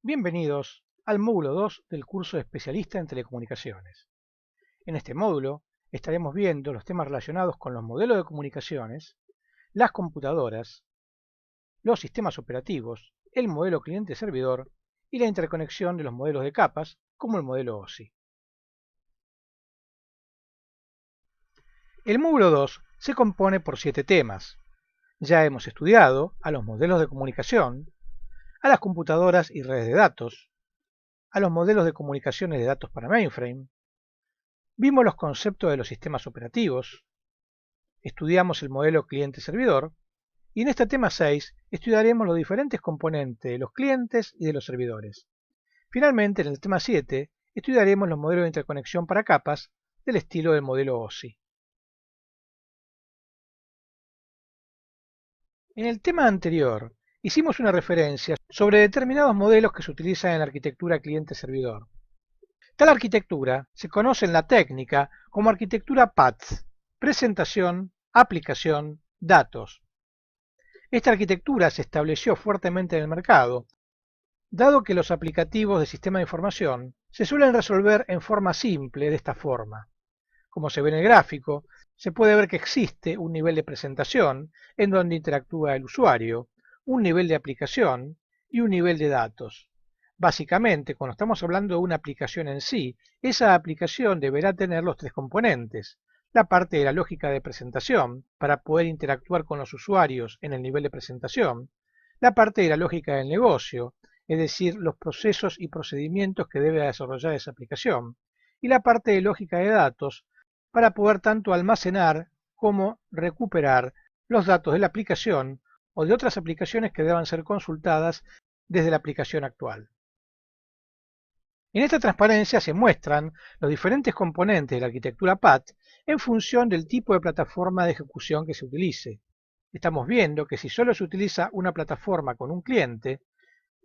Bienvenidos al módulo 2 del curso de especialista en telecomunicaciones. En este módulo estaremos viendo los temas relacionados con los modelos de comunicaciones, las computadoras, los sistemas operativos, el modelo cliente-servidor y la interconexión de los modelos de capas como el modelo OSI. El módulo 2 se compone por 7 temas. Ya hemos estudiado a los modelos de comunicación, a las computadoras y redes de datos, a los modelos de comunicaciones de datos para mainframe, vimos los conceptos de los sistemas operativos, estudiamos el modelo cliente-servidor y en este tema 6 estudiaremos los diferentes componentes de los clientes y de los servidores. Finalmente, en el tema 7 estudiaremos los modelos de interconexión para capas del estilo del modelo OSI. En el tema anterior hicimos una referencia sobre determinados modelos que se utilizan en la arquitectura cliente-servidor. Tal arquitectura se conoce en la técnica como arquitectura PATS, presentación, aplicación, datos. Esta arquitectura se estableció fuertemente en el mercado, dado que los aplicativos de sistema de información se suelen resolver en forma simple de esta forma. Como se ve en el gráfico, se puede ver que existe un nivel de presentación en donde interactúa el usuario, un nivel de aplicación y un nivel de datos. Básicamente, cuando estamos hablando de una aplicación en sí, esa aplicación deberá tener los 3 componentes. La parte de la lógica de presentación, para poder interactuar con los usuarios en el nivel de presentación. La parte de la lógica del negocio, es decir, los procesos y procedimientos que debe desarrollar esa aplicación. Y la parte de lógica de datos, para poder tanto almacenar como recuperar los datos de la aplicación o de otras aplicaciones que deban ser consultadas desde la aplicación actual. En esta transparencia se muestran los diferentes componentes de la arquitectura PAT en función del tipo de plataforma de ejecución que se utilice. Estamos viendo que si solo se utiliza una plataforma con un cliente,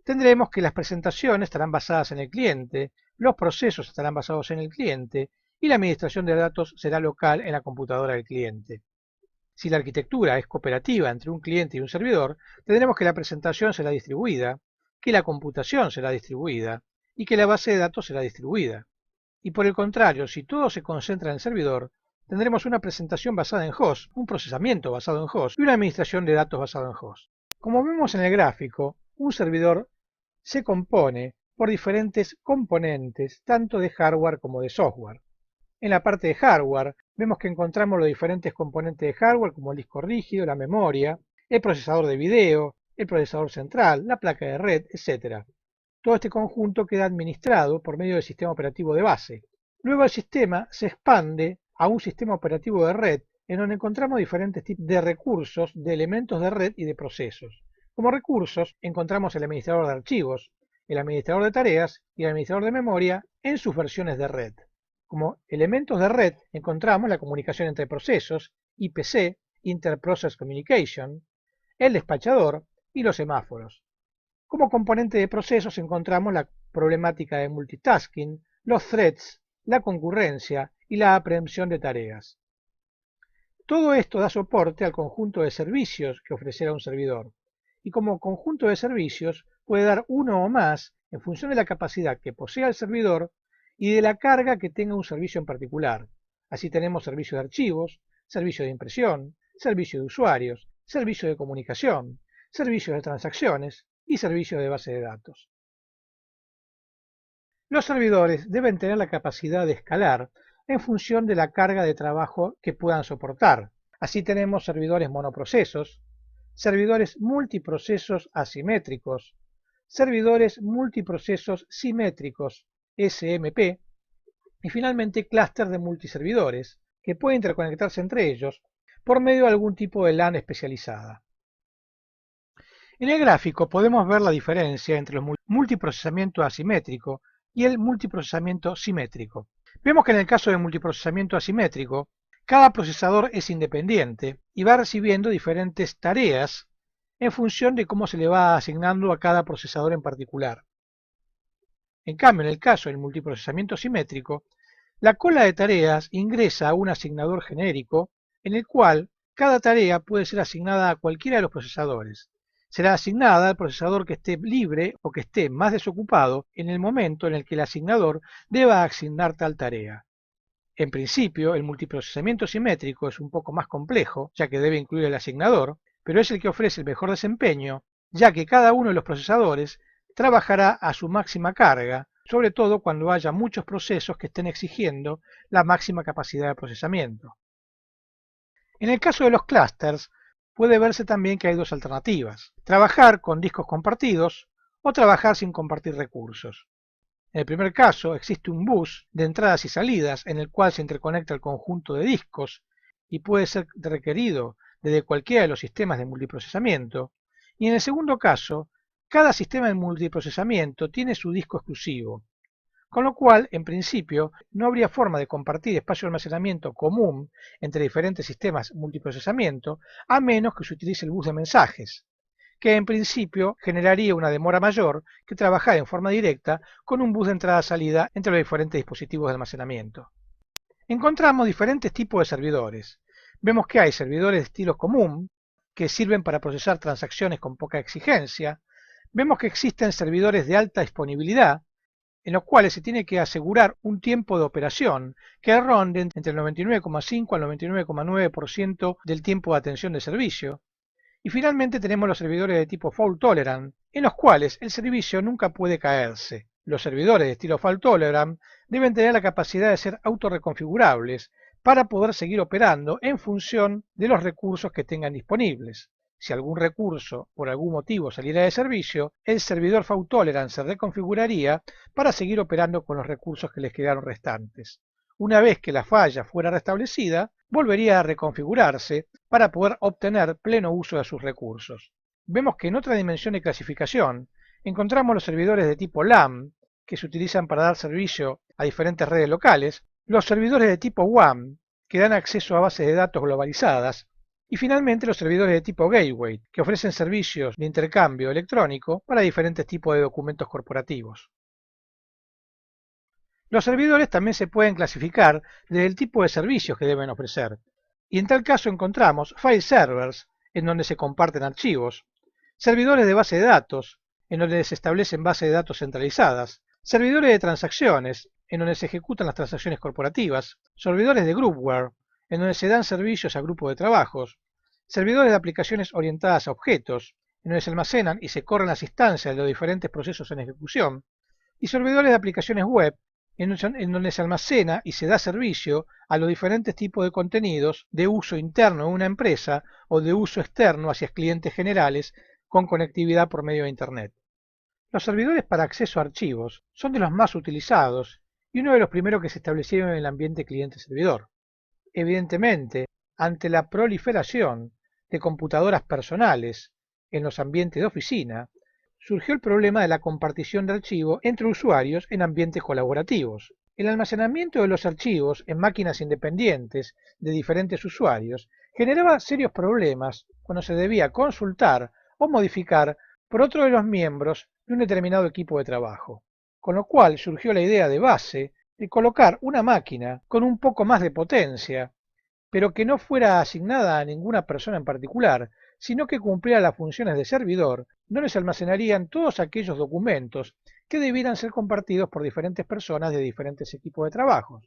tendremos que las presentaciones estarán basadas en el cliente, los procesos estarán basados en el cliente y la administración de datos será local en la computadora del cliente. Si la arquitectura es cooperativa entre un cliente y un servidor, tendremos que la presentación será distribuida, que la computación será distribuida y que la base de datos será distribuida. Y por el contrario, si todo se concentra en el servidor, tendremos una presentación basada en host, un procesamiento basado en host y una administración de datos basado en host. Como vemos en el gráfico, un servidor se compone por diferentes componentes, tanto de hardware como de software. En la parte de hardware, vemos que encontramos los diferentes componentes de hardware como el disco rígido, la memoria, el procesador de video, el procesador central, la placa de red, etc. Todo este conjunto queda administrado por medio del sistema operativo de base. Luego el sistema se expande a un sistema operativo de red en donde encontramos diferentes tipos de recursos, de elementos de red y de procesos. Como recursos encontramos el administrador de archivos, el administrador de tareas y el administrador de memoria en sus versiones de red. Como elementos de red encontramos la comunicación entre procesos, IPC, Inter-Process Communication, el despachador y los semáforos. Como componente de procesos encontramos la problemática de multitasking, los threads, la concurrencia y la aprehensión de tareas. Todo esto da soporte al conjunto de servicios que ofrecerá un servidor, y como conjunto de servicios puede dar uno o más en función de la capacidad que posea el servidor y de la carga que tenga un servicio en particular. Así tenemos servicios de archivos, servicio de impresión, servicio de usuarios, servicio de comunicación, servicios de transacciones y servicios de base de datos. Los servidores deben tener la capacidad de escalar en función de la carga de trabajo que puedan soportar. Así tenemos servidores monoprocesos, servidores multiprocesos asimétricos, servidores multiprocesos simétricos, SMP, y finalmente clúster de multiservidores, que pueden interconectarse entre ellos por medio de algún tipo de LAN especializada. En el gráfico podemos ver la diferencia entre el multiprocesamiento asimétrico y el multiprocesamiento simétrico. Vemos que en el caso del multiprocesamiento asimétrico, cada procesador es independiente y va recibiendo diferentes tareas en función de cómo se le va asignando a cada procesador en particular. En cambio, en el caso del multiprocesamiento simétrico, la cola de tareas ingresa a un asignador genérico en el cual cada tarea puede ser asignada a cualquiera de los procesadores. será asignada al procesador que esté libre o que esté más desocupado en el momento en el que el asignador deba asignar tal tarea. En principio, el multiprocesamiento simétrico es un poco más complejo, ya que debe incluir el asignador, pero es el que ofrece el mejor desempeño, ya que cada uno de los procesadores trabajará a su máxima carga, sobre todo cuando haya muchos procesos que estén exigiendo la máxima capacidad de procesamiento. En el caso de los clústeres, puede verse también que hay dos alternativas: trabajar con discos compartidos o trabajar sin compartir recursos. En el primer caso, existe un bus de entradas y salidas en el cual se interconecta el conjunto de discos y puede ser requerido desde cualquiera de los sistemas de multiprocesamiento. Y en el segundo caso, cada sistema de multiprocesamiento tiene su disco exclusivo, con lo cual, en principio, no habría forma de compartir espacio de almacenamiento común entre diferentes sistemas multiprocesamiento, a menos que se utilice el bus de mensajes, que en principio generaría una demora mayor que trabajar en forma directa con un bus de entrada-salida entre los diferentes dispositivos de almacenamiento. Encontramos diferentes tipos de servidores. Vemos que hay servidores de estilo común, que sirven para procesar transacciones con poca exigencia. Vemos que existen servidores de alta disponibilidad, en los cuales se tiene que asegurar un tiempo de operación que ronde entre el 99,5 al 99,9% del tiempo de atención de servicio. Y finalmente tenemos los servidores de tipo fault tolerant, en los cuales el servicio nunca puede caerse. Los servidores de estilo fault tolerant deben tener la capacidad de ser autorreconfigurables para poder seguir operando en función de los recursos que tengan disponibles. Si algún recurso por algún motivo saliera de servicio, el servidor fault tolerant se reconfiguraría para seguir operando con los recursos que les quedaron restantes. Una vez que la falla fuera restablecida, volvería a reconfigurarse para poder obtener pleno uso de sus recursos. Vemos que en otra dimensión de clasificación encontramos los servidores de tipo LAN, que se utilizan para dar servicio a diferentes redes locales, los servidores de tipo WAN, que dan acceso a bases de datos globalizadas, y finalmente los servidores de tipo Gateway, que ofrecen servicios de intercambio electrónico para diferentes tipos de documentos corporativos. Los servidores también se pueden clasificar desde el tipo de servicios que deben ofrecer, y en tal caso encontramos file servers, en donde se comparten archivos, servidores de base de datos, en donde se establecen bases de datos centralizadas, servidores de transacciones, en donde se ejecutan las transacciones corporativas, servidores de groupware, en donde se dan servicios a grupos de trabajos, servidores de aplicaciones orientadas a objetos, en donde se almacenan y se corren las instancias de los diferentes procesos en ejecución, y servidores de aplicaciones web, en donde se almacena y se da servicio a los diferentes tipos de contenidos de uso interno de una empresa o de uso externo hacia clientes generales con conectividad por medio de Internet. Los servidores para acceso a archivos son de los más utilizados y uno de los primeros que se establecieron en el ambiente cliente-servidor. Evidentemente, ante la proliferación de computadoras personales en los ambientes de oficina, surgió el problema de la compartición de archivos entre usuarios en ambientes colaborativos. El almacenamiento de los archivos en máquinas independientes de diferentes usuarios generaba serios problemas cuando se debía consultar o modificar por otro de los miembros de un determinado equipo de trabajo. Con lo cual surgió la idea de base de colocar una máquina con un poco más de potencia, pero que no fuera asignada a ninguna persona en particular, sino que cumpliera las funciones de servidor, donde se almacenarían todos aquellos documentos que debieran ser compartidos por diferentes personas de diferentes equipos de trabajo.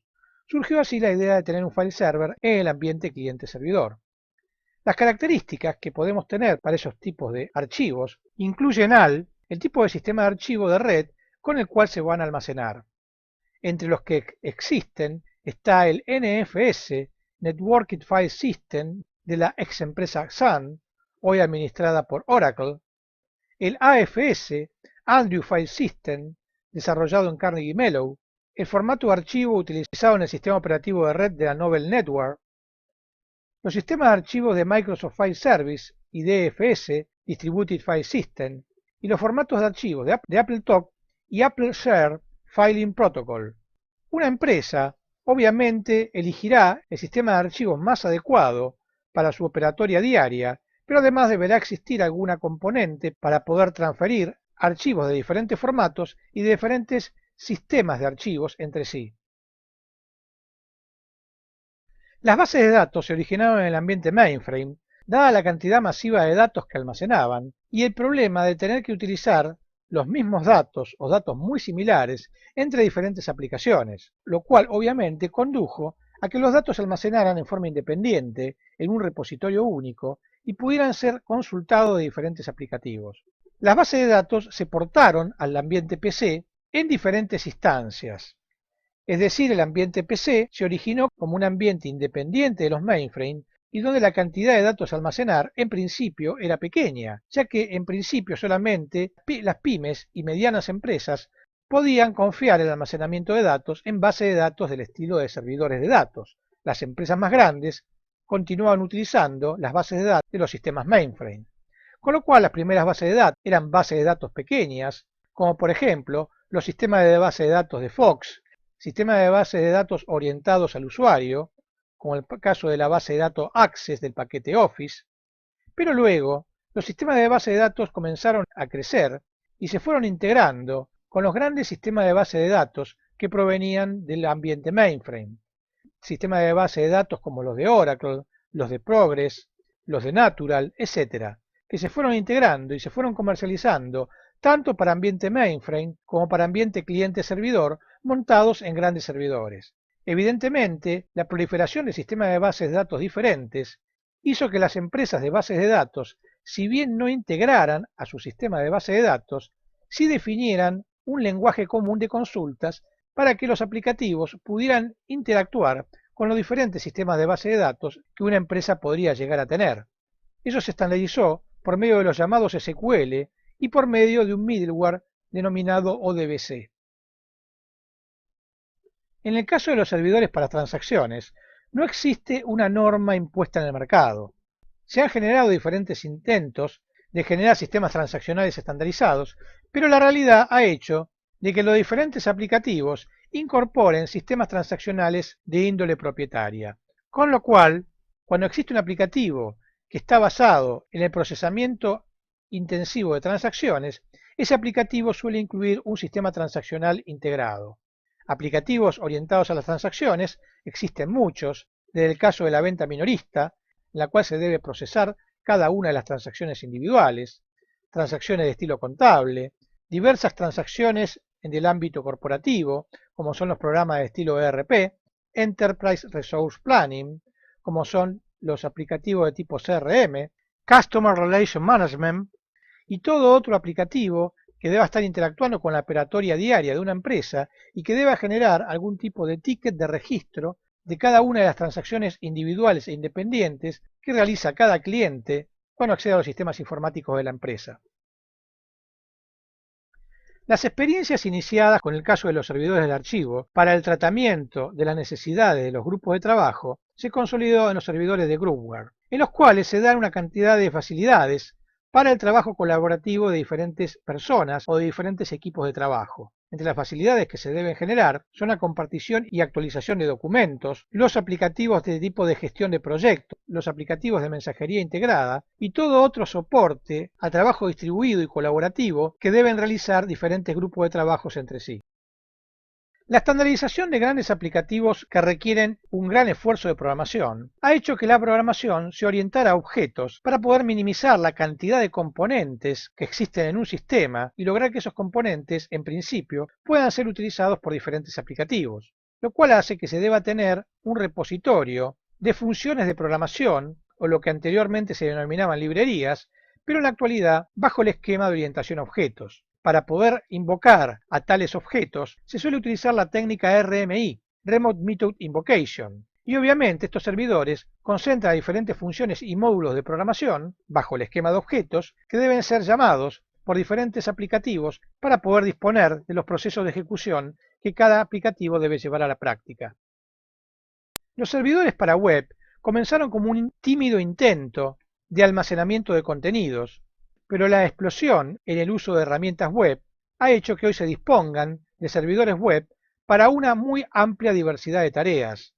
Surgió así la idea de tener un file server en el ambiente cliente-servidor. Las características que podemos tener para esos tipos de archivos incluyen el tipo de sistema de archivo de red con el cual se van a almacenar. Entre los que existen está el NFS, Networked File System, de la ex empresa Sun, hoy administrada por Oracle, el AFS, Andrew File System, desarrollado en Carnegie Mellon, el formato de archivo utilizado en el sistema operativo de red de la Novell Network, los sistemas de archivos de Microsoft File Service y DFS, Distributed File System, y los formatos de archivos de AppleTalk y Apple Share Filing Protocol. Una empresa, obviamente, elegirá el sistema de archivos más adecuado para su operatoria diaria, pero además deberá existir alguna componente para poder transferir archivos de diferentes formatos y de diferentes sistemas de archivos entre sí. Las bases de datos se originaron en el ambiente mainframe, dada la cantidad masiva de datos que almacenaban y el problema de tener que utilizar los mismos datos o datos muy similares entre diferentes aplicaciones, lo cual obviamente condujo a que los datos se almacenaran en forma independiente en un repositorio único y pudieran ser consultados de diferentes aplicativos. Las bases de datos se portaron al ambiente PC en diferentes instancias. Es decir, el ambiente PC se originó como un ambiente independiente de los mainframes y donde la cantidad de datos a almacenar en principio era pequeña, ya que en principio solamente las pymes y medianas empresas podían confiar el almacenamiento de datos en bases de datos del estilo de servidores de datos. Las empresas más grandes continuaban utilizando las bases de datos de los sistemas mainframe, con lo cual las primeras bases de datos eran bases de datos pequeñas, como por ejemplo los sistemas de base de datos de Fox, sistemas de bases de datos orientados al usuario, como el caso de la base de datos Access del paquete Office, pero luego los sistemas de base de datos comenzaron a crecer y se fueron integrando con los grandes sistemas de base de datos que provenían del ambiente mainframe. Sistemas de base de datos como los de Oracle, los de Progress, los de Natural, etc., que se fueron integrando y se fueron comercializando tanto para ambiente mainframe como para ambiente cliente-servidor montados en grandes servidores. Evidentemente, la proliferación de sistemas de bases de datos diferentes hizo que las empresas de bases de datos, si bien no integraran a su sistema de base de datos, sí definieran un lenguaje común de consultas para que los aplicativos pudieran interactuar con los diferentes sistemas de base de datos que una empresa podría llegar a tener. Eso se estandarizó por medio de los llamados SQL y por medio de un middleware denominado ODBC. En el caso de los servidores para transacciones, no existe una norma impuesta en el mercado. Se han generado diferentes intentos de generar sistemas transaccionales estandarizados, pero la realidad ha hecho de que los diferentes aplicativos incorporen sistemas transaccionales de índole propietaria. Con lo cual, cuando existe un aplicativo que está basado en el procesamiento intensivo de transacciones, ese aplicativo suele incluir un sistema transaccional integrado. Aplicativos orientados a las transacciones existen muchos, desde el caso de la venta minorista, en la cual se debe procesar cada una de las transacciones individuales, transacciones de estilo contable, diversas transacciones en el ámbito corporativo, como son los programas de estilo ERP, Enterprise Resource Planning, como son los aplicativos de tipo CRM, Customer Relation Management, y todo otro aplicativo que deba estar interactuando con la operatoria diaria de una empresa y que deba generar algún tipo de ticket de registro de cada una de las transacciones individuales e independientes que realiza cada cliente cuando accede a los sistemas informáticos de la empresa. Las experiencias iniciadas con el caso de los servidores del archivo para el tratamiento de las necesidades de los grupos de trabajo se consolidó en los servidores de Groupware, en los cuales se dan una cantidad de facilidades para el trabajo colaborativo de diferentes personas o de diferentes equipos de trabajo. Entre las facilidades que se deben generar son la compartición y actualización de documentos, los aplicativos de tipo de gestión de proyectos, los aplicativos de mensajería integrada y todo otro soporte a trabajo distribuido y colaborativo que deben realizar diferentes grupos de trabajos entre sí. La estandarización de grandes aplicativos que requieren un gran esfuerzo de programación ha hecho que la programación se orientara a objetos para poder minimizar la cantidad de componentes que existen en un sistema y lograr que esos componentes, en principio, puedan ser utilizados por diferentes aplicativos, lo cual hace que se deba tener un repositorio de funciones de programación, o lo que anteriormente se denominaban librerías, pero en la actualidad bajo el esquema de orientación a objetos. Para poder invocar a tales objetos se suele utilizar la técnica RMI, Remote Method Invocation, y obviamente estos servidores concentran diferentes funciones y módulos de programación bajo el esquema de objetos que deben ser llamados por diferentes aplicativos para poder disponer de los procesos de ejecución que cada aplicativo debe llevar a la práctica. Los servidores para web comenzaron como un tímido intento de almacenamiento de contenidos, pero la explosión en el uso de herramientas web ha hecho que hoy se dispongan de servidores web para una muy amplia diversidad de tareas.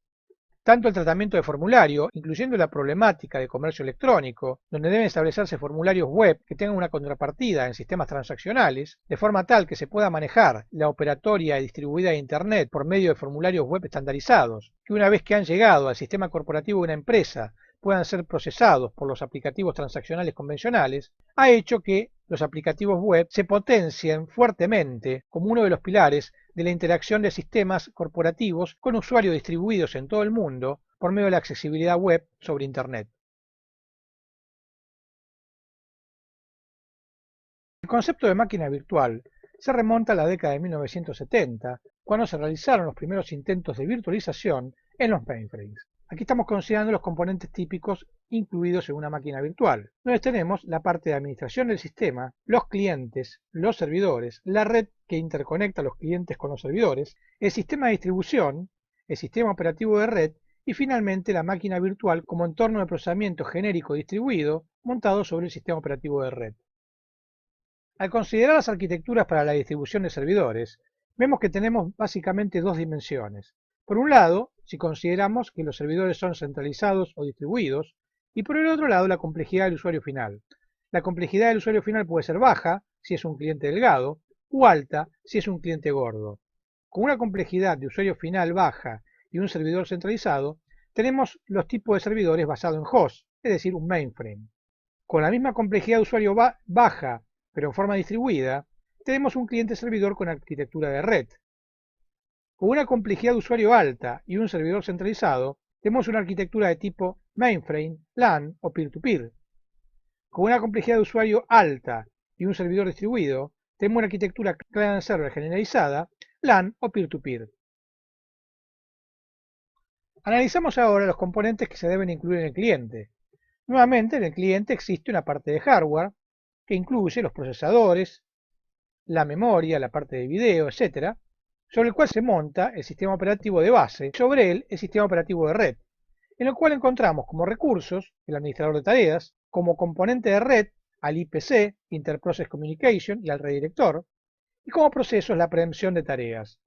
Tanto el tratamiento de formulario, incluyendo la problemática de comercio electrónico, donde deben establecerse formularios web que tengan una contrapartida en sistemas transaccionales, de forma tal que se pueda manejar la operatoria distribuida de Internet por medio de formularios web estandarizados, que una vez que han llegado al sistema corporativo de una empresa, puedan ser procesados por los aplicativos transaccionales convencionales ha hecho que los aplicativos web se potencien fuertemente como uno de los pilares de la interacción de sistemas corporativos con usuarios distribuidos en todo el mundo por medio de la accesibilidad web sobre Internet. El concepto de máquina virtual se remonta a la década de 1970, cuando se realizaron los primeros intentos de virtualización en los mainframes. Aquí estamos considerando los componentes típicos incluidos en una máquina virtual, donde tenemos la parte de administración del sistema, los clientes, los servidores, la red que interconecta a los clientes con los servidores, el sistema de distribución, el sistema operativo de red y finalmente la máquina virtual como entorno de procesamiento genérico distribuido montado sobre el sistema operativo de red. Al considerar las arquitecturas para la distribución de servidores, vemos que tenemos básicamente dos dimensiones. Por un lado, si consideramos que los servidores son centralizados o distribuidos, y por el otro lado, la complejidad del usuario final. La complejidad del usuario final puede ser baja, si es un cliente delgado, o alta, si es un cliente gordo. Con una complejidad de usuario final baja y un servidor centralizado, tenemos los tipos de servidores basados en host, es decir, un mainframe. Con la misma complejidad de usuario baja, pero en forma distribuida, tenemos un cliente servidor con arquitectura de red. Con una complejidad de usuario alta y un servidor centralizado, tenemos una arquitectura de tipo mainframe, LAN o peer-to-peer. Con una complejidad de usuario alta y un servidor distribuido, tenemos una arquitectura client server generalizada, LAN o peer-to-peer. Analizamos ahora los componentes que se deben incluir en el cliente. Nuevamente, en el cliente existe una parte de hardware, que incluye los procesadores, la memoria, la parte de video, etc., sobre el cual se monta el sistema operativo de base, y sobre él el sistema operativo de red, en el cual encontramos como recursos el administrador de tareas, como componente de red al IPC, Interprocess Communication, y al redirector, y como procesos la preempción de tareas.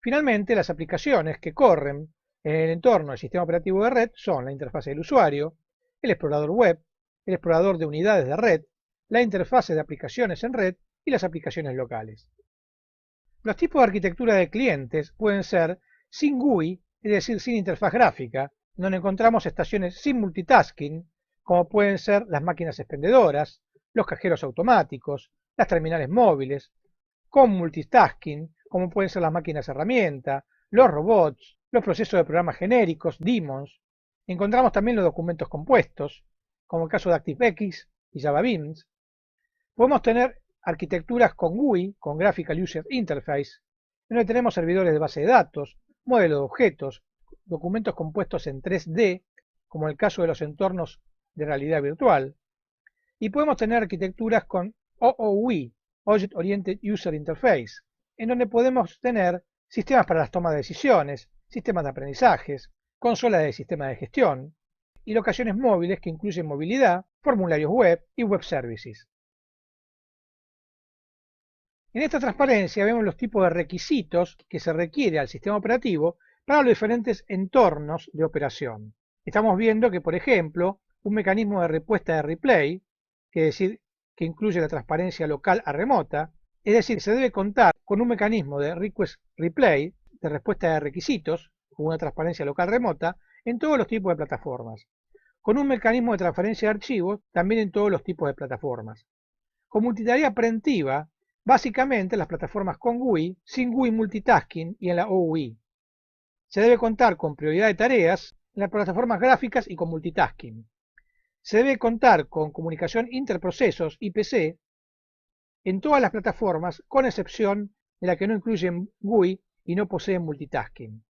Finalmente, las aplicaciones que corren en el entorno del sistema operativo de red son la interfaz del usuario, el explorador web, el explorador de unidades de red, la interfaz de aplicaciones en red y las aplicaciones locales. Los tipos de arquitectura de clientes pueden ser sin GUI, es decir, sin interfaz gráfica, donde encontramos estaciones sin multitasking, como pueden ser las máquinas expendedoras, los cajeros automáticos, las terminales móviles, con multitasking, como pueden ser las máquinas herramienta, los robots, los procesos de programas genéricos, daemons. Encontramos también los documentos compuestos, como el caso de ActiveX y JavaBeans. Podemos tener arquitecturas con GUI, con Graphical User Interface, donde tenemos servidores de base de datos, modelos de objetos, documentos compuestos en 3D, como el caso de los entornos de realidad virtual. Y podemos tener arquitecturas con OOI, Object Oriented User Interface, en donde podemos tener sistemas para las tomas de decisiones, sistemas de aprendizajes, consolas de sistema de gestión, y locaciones móviles que incluyen movilidad, formularios web y web services. En esta transparencia vemos los tipos de requisitos que se requiere al sistema operativo para los diferentes entornos de operación. Estamos viendo que, por ejemplo, un mecanismo de respuesta de replay, que incluye la transparencia local a remota, es decir, se debe contar con un mecanismo de request replay, de respuesta de requisitos, con una transparencia local remota, en todos los tipos de plataformas. Con un mecanismo de transferencia de archivos, también en todos los tipos de plataformas. Con multitarea preventiva, básicamente en las plataformas con GUI, sin GUI multitasking y en la OUI. Se debe contar con prioridad de tareas en las plataformas gráficas y con multitasking. Se debe contar con comunicación interprocesos IPC en todas las plataformas, con excepción de la que no incluyen GUI y no poseen multitasking.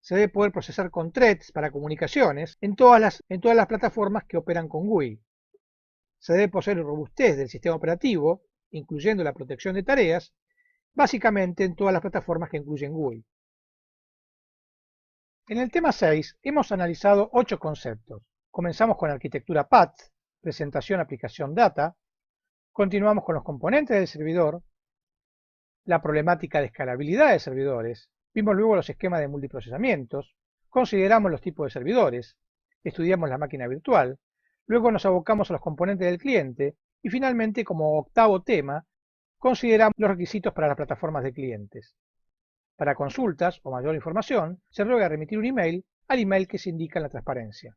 Se debe poder procesar con threads para comunicaciones en todas las plataformas que operan con GUI. Se debe poseer robustez del sistema operativo, incluyendo la protección de tareas, básicamente en todas las plataformas que incluyen GUI. En el tema 6 hemos analizado 8 conceptos. Comenzamos con arquitectura PAT, presentación, aplicación, data. Continuamos con los componentes del servidor, la problemática de escalabilidad de servidores. Vimos luego los esquemas de multiprocesamientos. Consideramos los tipos de servidores. Estudiamos la máquina virtual. Luego nos abocamos a los componentes del cliente. Y finalmente, como octavo tema, consideramos los requisitos para las plataformas de clientes. Para consultas o mayor información, se ruega remitir un email al email que se indica en la transparencia.